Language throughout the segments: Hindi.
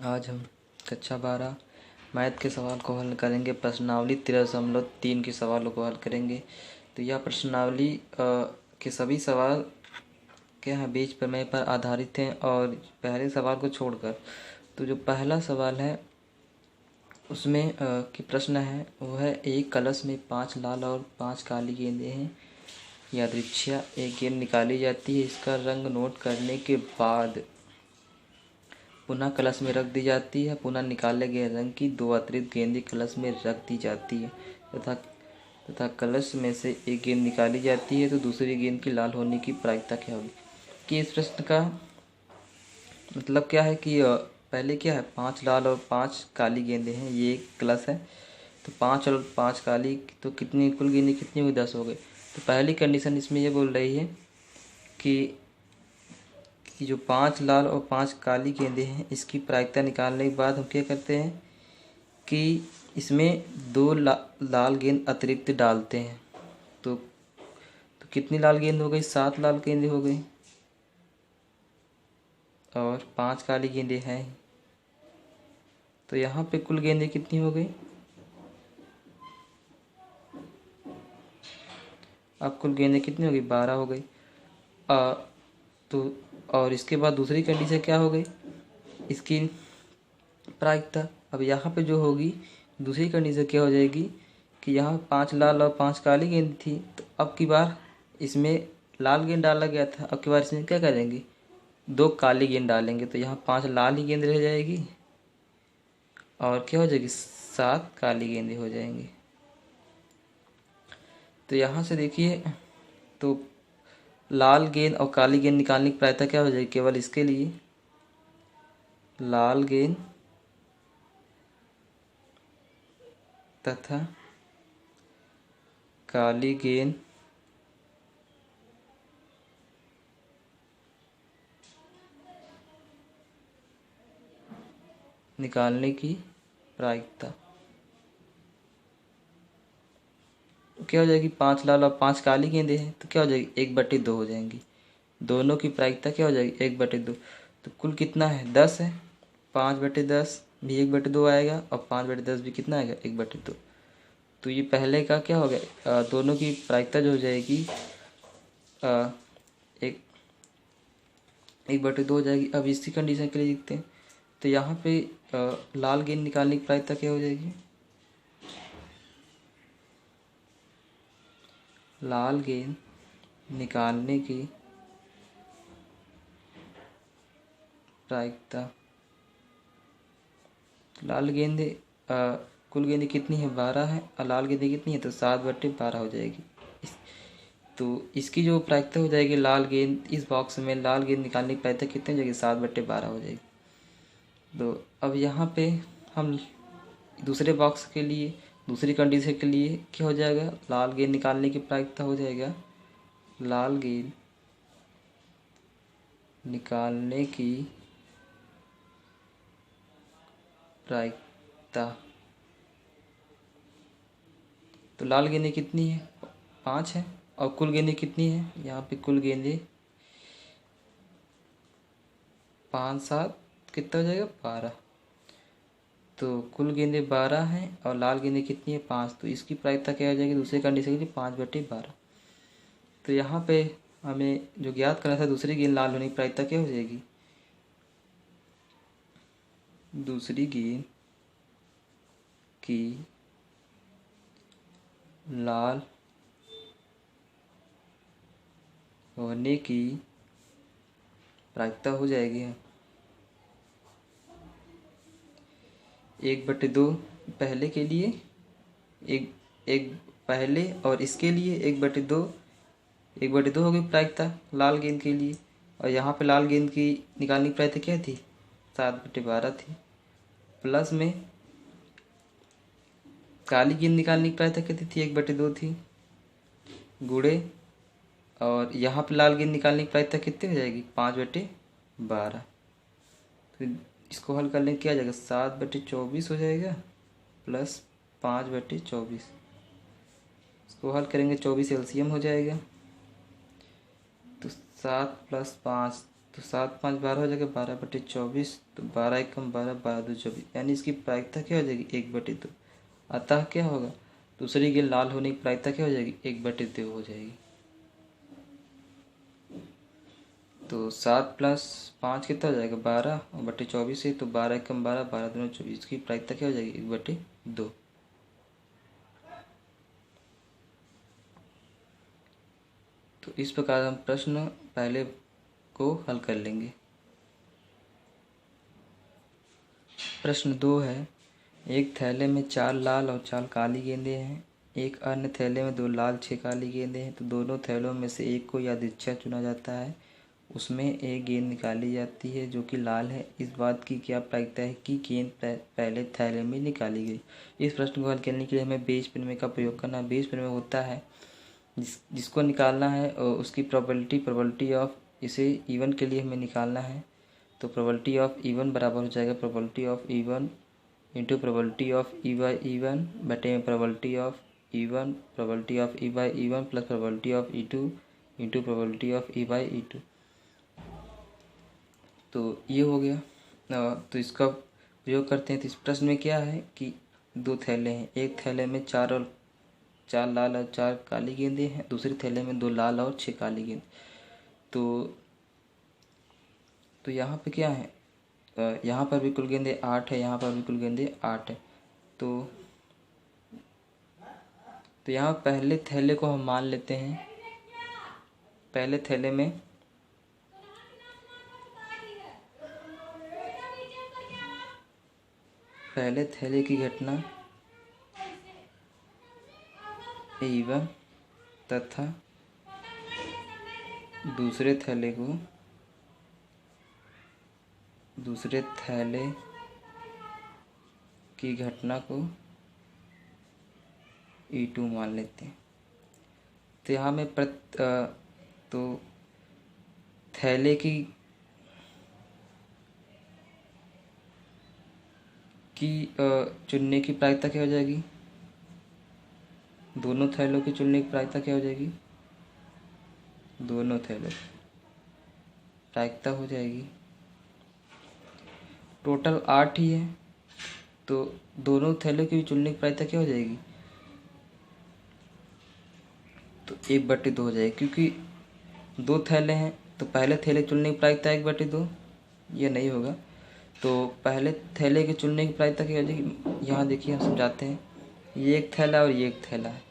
आज हम कक्षा 12 मैथ के सवाल को हल करेंगे। प्रश्नावली 13.3 के सवालों को हल करेंगे। तो यह प्रश्नावली के सभी सवाल क्या हैं, बीज प्रमेय पर आधारित हैं। और पहले सवाल को छोड़कर तो जो पहला सवाल है उसमें कि प्रश्न है वो है, एक कलश में 5 लाल और 5 काली गेंदें हैं। यादृच्छिया एक गेंद निकाली जाती है, इसका रंग नोट करने के बाद पुनः कलश में रख दी जाती है। पुनः निकाले गए रंग की 2 अतिरिक्त गेंदें कलश में रख दी जाती है तथा कलश में से एक गेंद निकाली जाती है तो दूसरी गेंद की लाल होने की प्रायिकता क्या होगी। कि इस प्रश्न का मतलब क्या है कि पहले क्या है, 5 लाल और 5 काली गेंदें हैं, ये एक कलश है। तो 5 और 5 काली तो कितनी कुल गेंदें कितनी हुई, 10 हो गई। तो पहली कंडीशन इसमें ये बोल रही है कि जो 5 लाल और 5 काली गेंदें हैं इसकी प्रायिकता निकालने के बाद हम क्या करते हैं कि इसमें 2 लाल गेंद अतिरिक्त डालते हैं। तो कितनी लाल गेंद हो गई, 7 लाल गेंदें हो गई और 5 काली गेंदें हैं। तो यहाँ पे कुल गेंदें कितनी हो गई, अब कुल गेंदें कितनी हो गई, 12 हो गई। तो और इसके बाद दूसरी कंडीशन क्या हो गई, इसकी प्रायिकता। अब यहाँ पे जो होगी दूसरी कंडीशन क्या हो जाएगी कि यहाँ 5 लाल और 5 काली गेंद थी, तो अब की बार इसमें लाल गेंद डाला गया था, अब की बार इसमें क्या करेंगे, 2 काली गेंद डालेंगे। तो यहाँ 5 लाल ही गेंद रह जाएगी और क्या हो जाएगी, 7 काली गेंदें हो जाएंगी। तो यहाँ से देखिए, तो लाल गेंद और काली गेंद निकालने की प्रायिकता क्या हो जाएगी, केवल इसके लिए लाल गेंद तथा काली गेंद निकालने की प्रायिकता क्या हो जाएगी, 5 लाल और 5 काली गेंदें हैं तो क्या हो जाएगी, 1/2 हो जाएंगी। दोनों की प्रायिकता क्या हो जाएगी, 1/2। तो कुल कितना है, 10 है, 5/10 भी 1/2 आएगा और 5/10 भी कितना आएगा, 1/2। तो ये पहले का क्या हो गया, दोनों की प्रायिकता जो हो जाएगी एक 1/2 हो जाएगी। अब इसकी कंडीशन के लिए देखते हैं। तो यहाँ पे लाल गेंद निकालने की प्रायिकता क्या हो जाएगी, लाल गेंद निकालने की प्रायिकता, लाल गेंदे कुल गेंदें कितनी है, 12 है और लाल गेंदें कितनी है, तो 7/12 हो जाएगी। तो इसकी जो प्रायिकता हो जाएगी, लाल गेंद इस बॉक्स में लाल गेंद निकालने की प्रायिकता कितनी हो जाएगी, 7/12 हो जाएगी। तो अब यहाँ पे हम दूसरे बॉक्स के लिए दूसरी कंडीशन के लिए क्या हो जाएगा, लाल गेंद निकालने की प्रायिकता हो जाएगा, लाल गेंद निकालने की प्रायिकता। तो लाल गेंदें कितनी है, 5 है और कुल गेंदें कितनी है, यहाँ पे कुल गेंदें 5 7 कितना हो जाएगा, 12। तो कुल गेंदें 12 हैं और लाल गेंदें कितनी है, 5। तो इसकी प्रायिकता क्या हो जाएगी, दूसरे कंडीशन के लिए 5/12। तो यहाँ पे हमें जो ज्ञात करना था, दूसरी गेंद लाल होने की प्रायिकता क्या हो जाएगी, दूसरी गेंद की लाल होने की प्रायिकता हो जाएगी 1/2 पहले के लिए, एक पहले और इसके लिए 1/2, 1/2 हो गई प्रायिकता लाल गेंद के लिए। और यहाँ पे लाल गेंद की निकालने की प्रायिकता क्या थी, 7/12 थी। प्लस में काली गेंद निकालने की प्रायिकता कितनी थी, 1/2 थी, गुणे और यहाँ पे लाल गेंद निकालने की प्रायिकता कितनी हो जाएगी, 5/12। तो इसको हल करने क्या आ जाएगा, 7/24 हो जाएगा प्लस 5/24। इसको हल करेंगे, 24 एलसीएम हो जाएगा। तो 7 + 5 तो 7×5 12 हो जाएगा 12/24। तो 12×1 12, 12×2 24, यानी इसकी प्रायिकता क्या हो जाएगी 1/2। अतः क्या होगा, दूसरी गेंद लाल होने की प्रायिकता क्या हो जाएगी 1/2 हो जाएगी। तो 7+5 कितना हो जाएगा 12/24 है, तो 12×1 12, 12×2 24 की प्रायिकता क्या हो जाएगी 1/2। तो इस प्रकार हम प्रश्न पहले को हल कर लेंगे। प्रश्न 2 है, एक थैले में 4 लाल और 4 काली गेंदें हैं। एक अन्य थैले में 2 लाल 6 काली गेंदें हैं। तो दोनों थैलों में से एक को यादृच्छा चुना जाता है। उसमें एक गेंद निकाली जाती है जो कि लाल है। इस बात की क्या प्रायिकता है कि गेंद पहले थैले में निकाली गई। इस प्रश्न को हल करने के लिए हमें बेस प्रमेय का प्रयोग करना है। बेस प्रमेय होता है जिसको निकालना है और उसकी प्रोबेबिलिटी ऑफ, इसे इवन के लिए हमें निकालना है। तो प्रोबेबिलिटी ऑफ इवन बराबर हो जाएगा probability of E one into probability of E by E one बटे probability of E one, probability of E by E one plus probability of E two into probability of E by E two. तो ये हो गया। तो इसका प्रयोग करते हैं। तो इस प्रश्न में क्या है कि 2 थैले हैं। एक थैले में 4 लाल और 4 काली गेंदें हैं। दूसरे थैले में 2 लाल और 6 काली गेंद। तो यहाँ पे क्या है, यहाँ पर भी कुल गेंदें 8 है, यहाँ पर भी कुल गेंदें 8 है। तो यहाँ पहले थैले को हम मान लेते हैं। पहले थैले की घटना A1 तथा दूसरे थैले की घटना को E2 मान लेते हैं। तो यहाँ में तो थैले की चुनने की प्रायिकता क्या हो जाएगी, दोनों थैलों की चुनने की प्रायिकता क्या हो जाएगी, दोनों थैलों की प्रायिकता हो जाएगी। टोटल 8 ही है, तो दोनों थैलों की चुनने की प्रायिकता क्या हो जाएगी, तो 1/2 हो जाएगी। क्योंकि 2 थैले हैं तो पहले थैले चुनने की प्रायिकता 1/2, ये नहीं होगा। तो पहले थैले के चुनने की प्रायिकता क्या हो जाएगी, यहाँ देखिए हम समझाते हैं। ये एक थैला और ये एक थैला है,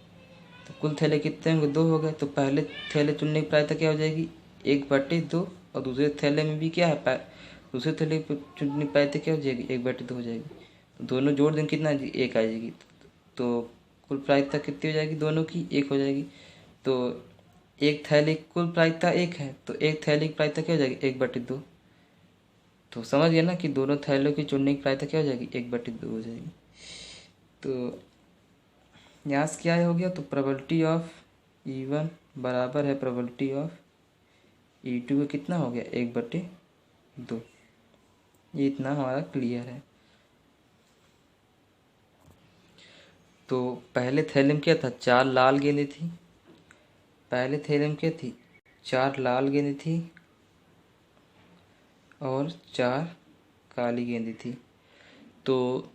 तो कुल थैले कितने होंगे, 2 हो गए। तो पहले थैले चुनने की प्रायिकता क्या हो जाएगी 1/2, और दूसरे थैले में भी क्या है, दूसरे थैले पर चुनने की प्रायिकता क्या हो जाएगी 1/2 हो जाएगी। तो दोनों जोड़ देंगे कितना, 1 आ जाएगी। तो कुल प्रायिकता कितनी हो जाएगी, दोनों की 1 हो जाएगी। तो एक थैले की कुल प्रायिकता 1 है, तो एक थैले की प्रायिकता क्या हो जाएगी 1/2। तो समझ गए ना कि दोनों थैलों की चुनने की प्रायिकता क्या हो जाएगी 1/2 हो जाएगी। तो यहाँ से क्या हो गया, तो प्रोबेबिलिटी ऑफ E1 बराबर है प्रोबेबिलिटी ऑफ E2 का कितना हो गया 1/2। ये इतना हमारा क्लियर है। तो पहले थैले में क्या था, 4 लाल गेंदें थी। पहले थैले में क्या थी, 4 लाल गेंदें थी और 4 काली गेंदें थी। तो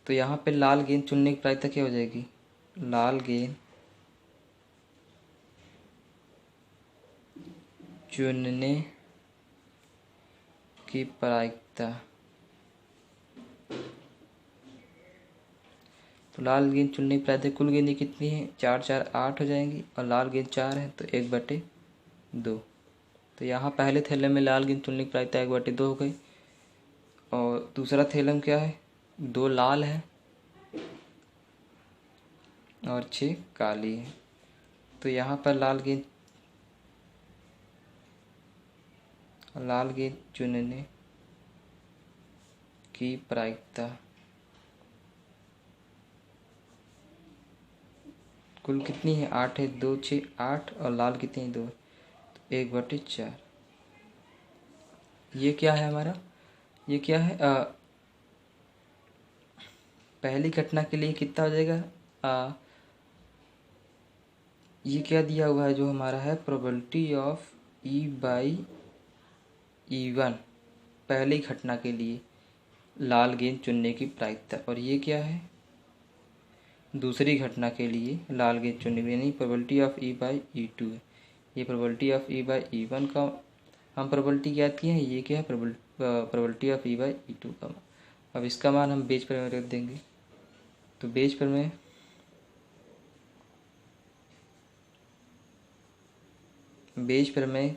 यहाँ पे लाल गेंद चुनने की प्रायिकता क्या हो जाएगी, लाल गेंद चुनने की प्रायिकता, तो लाल गेंद चुनने की प्रायिकता कुल गेंदें कितनी है, 4 4 8 हो जाएंगी, और लाल गेंद 4 है तो 1/2। तो यहाँ पहले थैले में लाल गेंद चुनने की प्रायिकता 1/2 हो गई, और दूसरा थैला में क्या है, 2 लाल है और 6 काली है। तो यहाँ पर लाल गेंद चुनने की प्रायिकता कुल कितनी है, 8 है, 2 6 8, और लाल कितनी है 2, तो 1/4। ये क्या है हमारा, ये क्या है, पहली घटना के लिए कितना हो जाएगा, ये क्या दिया हुआ है जो हमारा है probability of E by E1 पहली घटना के लिए लाल गेंद चुनने की प्रायिकता, और ये क्या है दूसरी घटना के लिए लाल गेंद चुनने की, यानी प्रोबेबिलिटी ऑफ E/E2 है। ये प्रोबेबिलिटी ऑफ E/E1 का हम प्रोबेबिलिटी ज्ञात किए हैं, ये क्या है प्रोबेबिलिटी ऑफ E/E2 का। अब इसका मान हम बेस पर रख देंगे, तो बेस पर में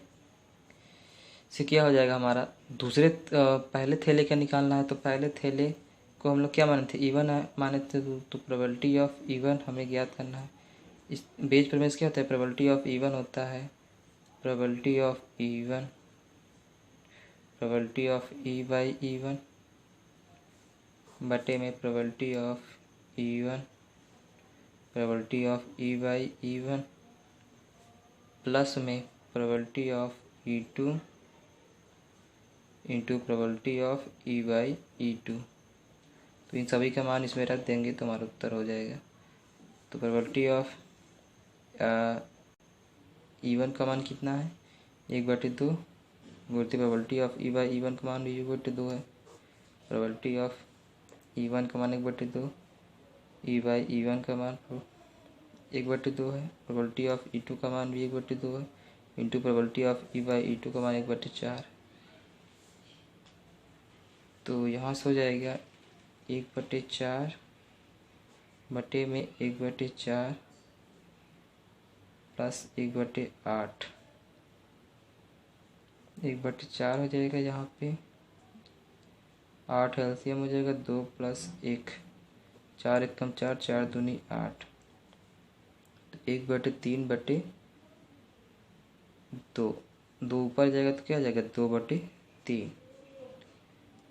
से क्या हो जाएगा हमारा पहले थैले का निकालना है, तो पहले थैले को हम लोग क्या माने थे E1 माने थे, तो प्रोबेबिलिटी ऑफ E1 हमें ज्ञात करना है। इस बेस पर में क्या होता है प्रोबेबिलिटी ऑफ E1 होता है probability of E1 probability of E/E1 बटे में probability of E1 probability of E/E1 plus में probability of E2 into probability of E/E2। तो इन सभी का मान इसमें रख देंगे तो हमारा उत्तर हो जाएगा। तो प्रोबेबिलिटी ऑफ E1 का मान कितना है 1/2, गुणित प्रोबेबिलिटी ऑफ E/E1 का मान भी 1/2 है। प्रोबेबिलिटी ऑफ E1 का मान 1/2, E/E1 का मान 1/2 है। प्रोबेबिलिटी ऑफ E2 का मान भी 1/2 है, इंटू प्रोबेबिलिटी ऑफ E/E2 का मान 1/4। तो यहाँ से हो जाएगा 1/4 बटे में 1/4 प्लस 1/8, 1/4 हो जाएगा। यहाँ पे 8 एलसीएम हो जाएगा, 2 + 1 4 × 4 4 दूनी 8, तो 1/3/2, 2 ऊपर जाएगा तो क्या हो जाएगा 2/3।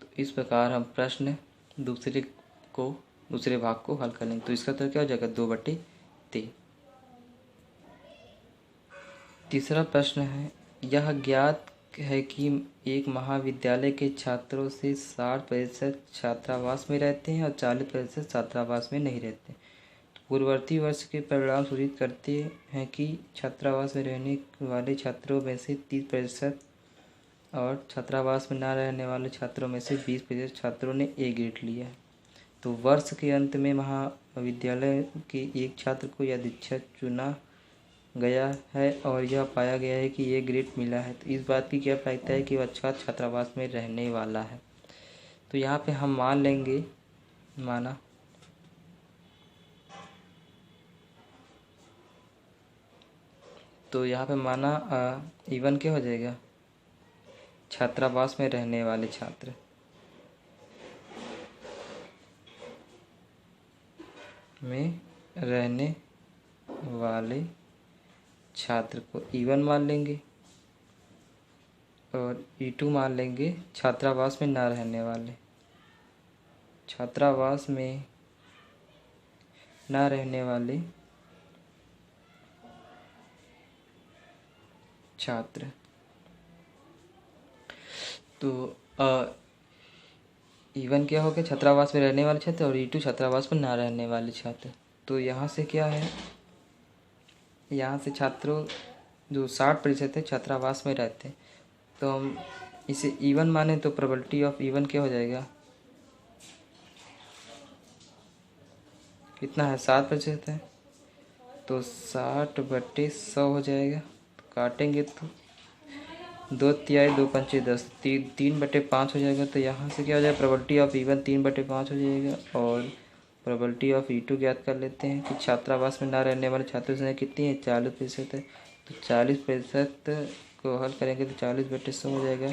तो इस प्रकार हम प्रश्न दूसरे भाग को हल करेंगे। तो इसका उत्तर क्या हो जाएगा 2/3। तीसरा प्रश्न है, यह ज्ञात है कि एक महाविद्यालय के छात्रों से 60% छात्रावास में रहते हैं और 40% छात्रावास में नहीं रहते। तो पूर्ववर्ती वर्ष के परिणाम सूचित करते हैं कि छात्रावास में रहने वाले छात्रों में से 30% और छात्रावास में न रहने वाले छात्रों में से 20% छात्रों ने ए ग्रेड लिया है। तो वर्ष के अंत में महाविद्यालय के एक छात्र को यह दीक्षा चुना गया है और यह पाया गया है कि ये ग्रेड मिला है, तो इस बात की क्या प्रायिकता है कि वह अच्छा छात्रावास में रहने वाला है। तो यहाँ पे हम मान लेंगे तो यहाँ पे E1 क्या हो जाएगा छात्रावास में रहने वाले छात्र में रहने वाले छात्र को E1 मान लेंगे और E2 मान लेंगे छात्रावास में ना रहने वाले, छात्रावास में ना रहने वाले छात्र। तो E1 क्या हो गया छात्रावास में रहने वाले छात्र और E2 छात्रावास में ना रहने वाले छात्र। तो यहाँ से क्या है, यहाँ से छात्रों जो 60% है छात्रावास में रहते हैं, तो हम इसे E1 माने तो प्रोबेबिलिटी ऑफ E1 क्या हो जाएगा कितना है 7% है, तो 60/100 हो जाएगा। तो काटेंगे तो 2 तिहाई 2 पंचे 10, 3/5 हो जाएगा। तो यहाँ से क्या हो जाएगा प्रोबेबिलिटी ऑफ E1 3/5 हो जाएगा और प्रोबेबिलिटी ऑफ E2 ज्ञात कर लेते हैं कि छात्रावास में ना रहने वाले छात्रों की संख्या कितनी है 40% है। तो 40% को हल करेंगे तो 40/100 हो जाएगा,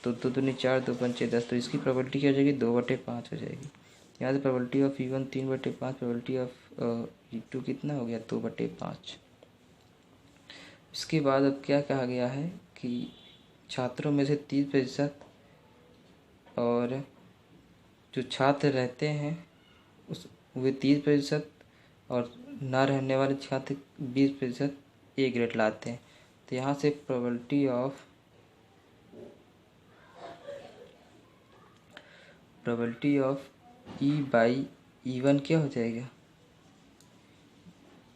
तो 2 दूनी 4 2 पंचे 10, तो इसकी प्रोबेबिलिटी क्या हो जाएगी 2/5 हो जाएगी। यहाँ से probability of E1 3/5, probability of E2 कितना हो गया 2/5। इसके बाद अब क्या कहा गया है कि छात्रों में से 30% और जो छात्र रहते हैं वे 30% और ना रहने वाले छात्र 20% ए ग्रेड लाते हैं। तो यहाँ से प्रोबेबिलिटी ऑफ E/E1 क्या हो जाएगा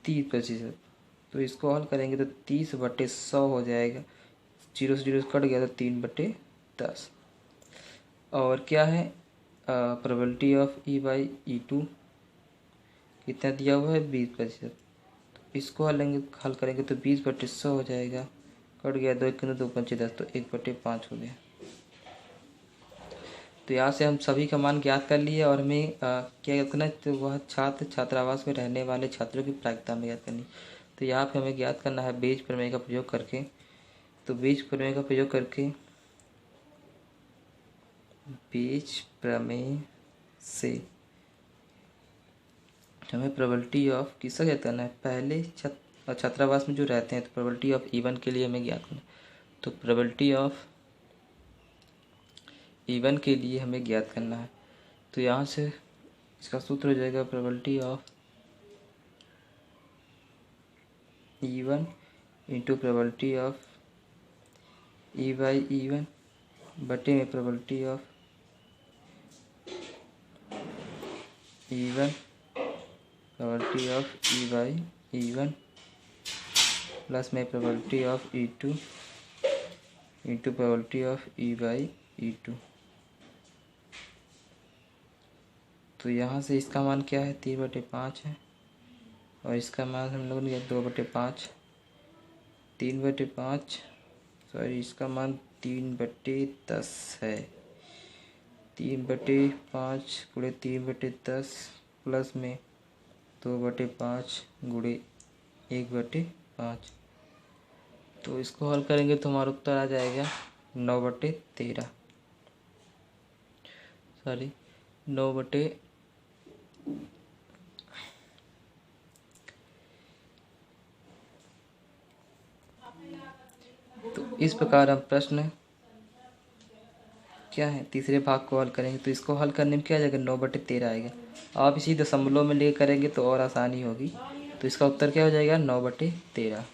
30%। तो इसको हल करेंगे तो 30/100 हो जाएगा, 0 से 0 कट गया तो 3/10 10। और क्या है probability of E by E two कितना दिया हुआ है 20%। इसको हल करेंगे तो 20/100 हो जाएगा, कट गया 2 1 2 5 10 तो 1/5 हो गया। तो यहाँ से हम सभी का मान ज्ञात कर लिए और हमें क्या करना है, तो वह छात्रावास में रहने वाले छात्रों की प्रायिकता में ज्ञात करनी। तो यहाँ पे हमें ज्ञात करना है बीज प्रमेय का प्रयोग करके। तो बीज प्रमेय का प्रयोग करके बीज प्रमेय से हमें प्रोबेबिलिटी ऑफ किसका ज्ञात करना है, पहले छात्रावास में जो रहते हैं तो प्रोबेबिलिटी ऑफ इवन के लिए हमें ज्ञात करना है। तो प्रोबेबिलिटी ऑफ इवन के लिए हमें ज्ञात करना है। तो यहाँ से इसका सूत्र हो जाएगा probability of E one into probability of E by E one बटे में probability of E one probability of E by E one plus में probability of E two into probability of E by E two. तो यहाँ से इसका मान क्या है 3/5 है और इसका मान हम लोगों ने लिया 2/5 3/5 सॉरी इसका मान 3/10 है। 3/5 गुणे 3/10 प्लस में 2/5 गुणे 1/5। तो इसको हल करेंगे तो हमारा उत्तर आ जाएगा 9/13 सॉरी 9/। तो इस प्रकार हम प्रश्न क्या है तीसरे भाग को हल करेंगे। तो इसको हल करने में क्या आ जाएगा 9/13 आएगा। आप इसी दशमलव में ले करेंगे तो और आसानी होगी। तो इसका उत्तर क्या हो जाएगा 9/13।